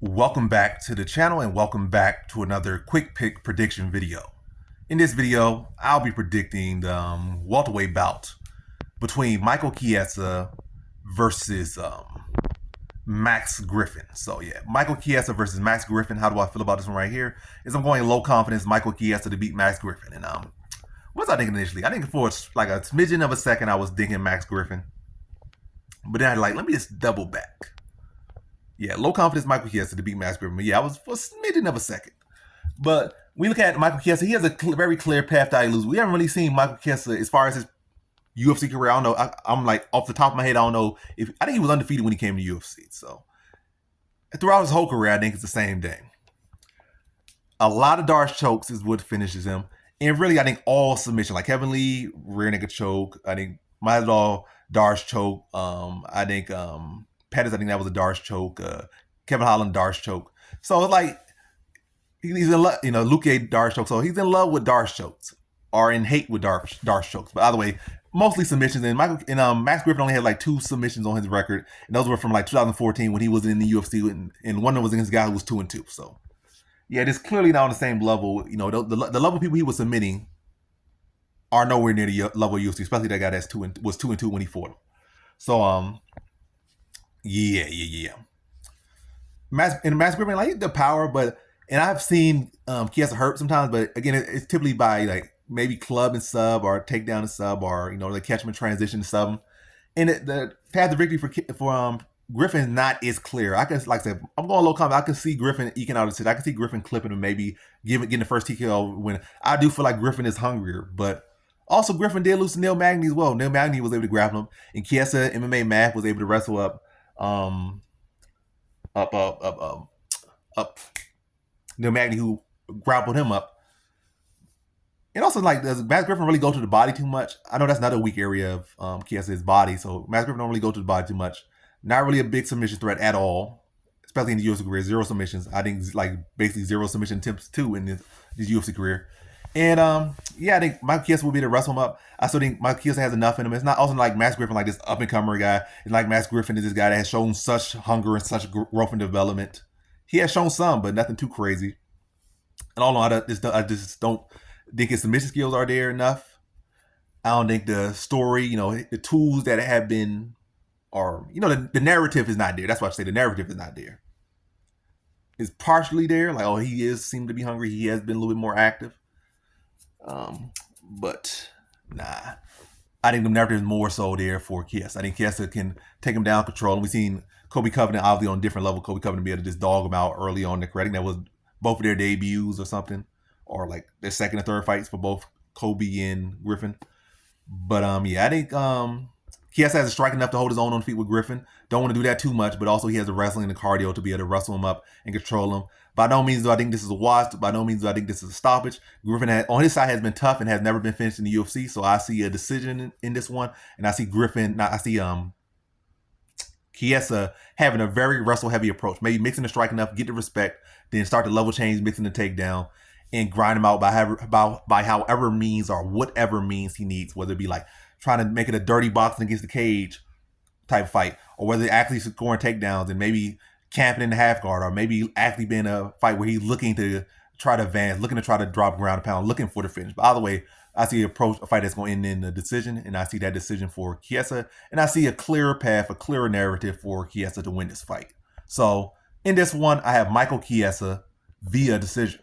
Welcome back to the channel and welcome back to another quick pick prediction video. In this video, I'll be predicting the welterweight bout between Michael Chiesa versus Max Griffin. So yeah, Michael Chiesa versus Max Griffin. How do I feel about this one right here? Is I'm going low confidence Michael Chiesa to beat Max Griffin. And what was I thinking initially? I think for like a smidgen of a second I was thinking Max Griffin. But then I let me just double back. Yeah, low confidence Michael Chiesa to beat Max Griffin. Yeah, I was for a smidgen of a second. But we look at Michael Chiesa, he has a very clear path to lose. We haven't really seen Michael Chiesa as far as his UFC career. I don't know. I'm like off the top of my head, I don't know if I think he was undefeated when he came to UFC. So throughout his whole career, I think it's the same thing. A lot of Darce chokes is what finishes him. And really, I think all submission, like Kevin Lee, rear naked choke. I think Masvidal, Darce choke. I think Pettis, I think that was a Darce choke. Kevin Holland, Darce choke. So it's like he's in love, Luke Darce choke. So he's in love with Darce chokes or in hate with Darce chokes. But either way, mostly submissions. And Max Griffin only had like 2 submissions on his record, and those were from like 2014 when he was in the UFC, and one of them was against a guy who was 2-2. So yeah, it's clearly not on the same level. The level of people he was submitting are nowhere near the level of UFC, especially that guy was 2-2 when he fought him. So yeah. Max Griffin, like the power, and I've seen Chiesa hurt sometimes, but again, it's typically by like maybe club and sub or takedown and sub, or they catch him in transition and sub him. And the path to victory for Griffin is not as clear. I can, like I said, I'm going low comment. I can see Griffin eking out a sit. I can see Griffin clipping him, maybe getting the first TKO win. I do feel like Griffin is hungrier, but also Griffin did lose to Neil Magny as well. Neil Magny was able to grapple him, and Chiesa MMA Math was able to wrestle up Neil Magny, who grappled him up. And also, like, does Max Griffin really go to the body too much? I know that's another weak area of Chiesa's body. So Max Griffin don't really go to the body too much. Not really a big submission threat at all, especially in the UFC career. 0 submissions. I think like basically 0 submission attempts too in his UFC career. And yeah, I think Michael Chiesa will be able to wrestle him up. I still think Michael Chiesa has enough in him. It's not also like Max Griffin, like this up and comer guy. It's like Max Griffin is this guy that has shown such hunger and such growth and development. He has shown some, but nothing too crazy. And all in all, I just don't think his submission skills are there enough. I don't think the story, the tools that have been, or the narrative is not there. That's why I say the narrative is not there. It's partially there, like, oh, he seemed to be hungry. He has been a little bit more active. But nah, I think the narrative is more so there for Chiesa. I think Chiesa can take him down, control him. We've seen Kobe Covenant obviously on a different level. Kobe Covenant be able to just dog him out early on in the career. I think that was both of their debuts or something, or like their second or third fights for both Kobe and Griffin. But yeah, I think Chiesa has a strike enough to hold his own on the feet with Griffin. Don't want to do that too much, but also he has the wrestling and the cardio to be able to wrestle him up and control him. By no means do I think this is a wash. By no means do I think this is a stoppage. Griffin on his side has been tough and has never been finished in the UFC, so I see a decision in this one, and I see Chiesa having a very wrestle-heavy approach, maybe mixing the strike enough, get the respect, then start the level change, mixing the takedown, and grind him out by however means or whatever means he needs, whether it be like trying to make it a dirty boxing against the cage type fight, or whether actually scoring takedowns and maybe camping in the half guard, or maybe actually being a fight where he's looking to try to advance, looking to try to drop ground and pound, looking for the finish. But either way, I see a fight that's going to end in a decision, and I see that decision for Chiesa, and I see a clearer path, a clearer narrative for Chiesa to win this fight. So in this one, I have Michael Chiesa via decision.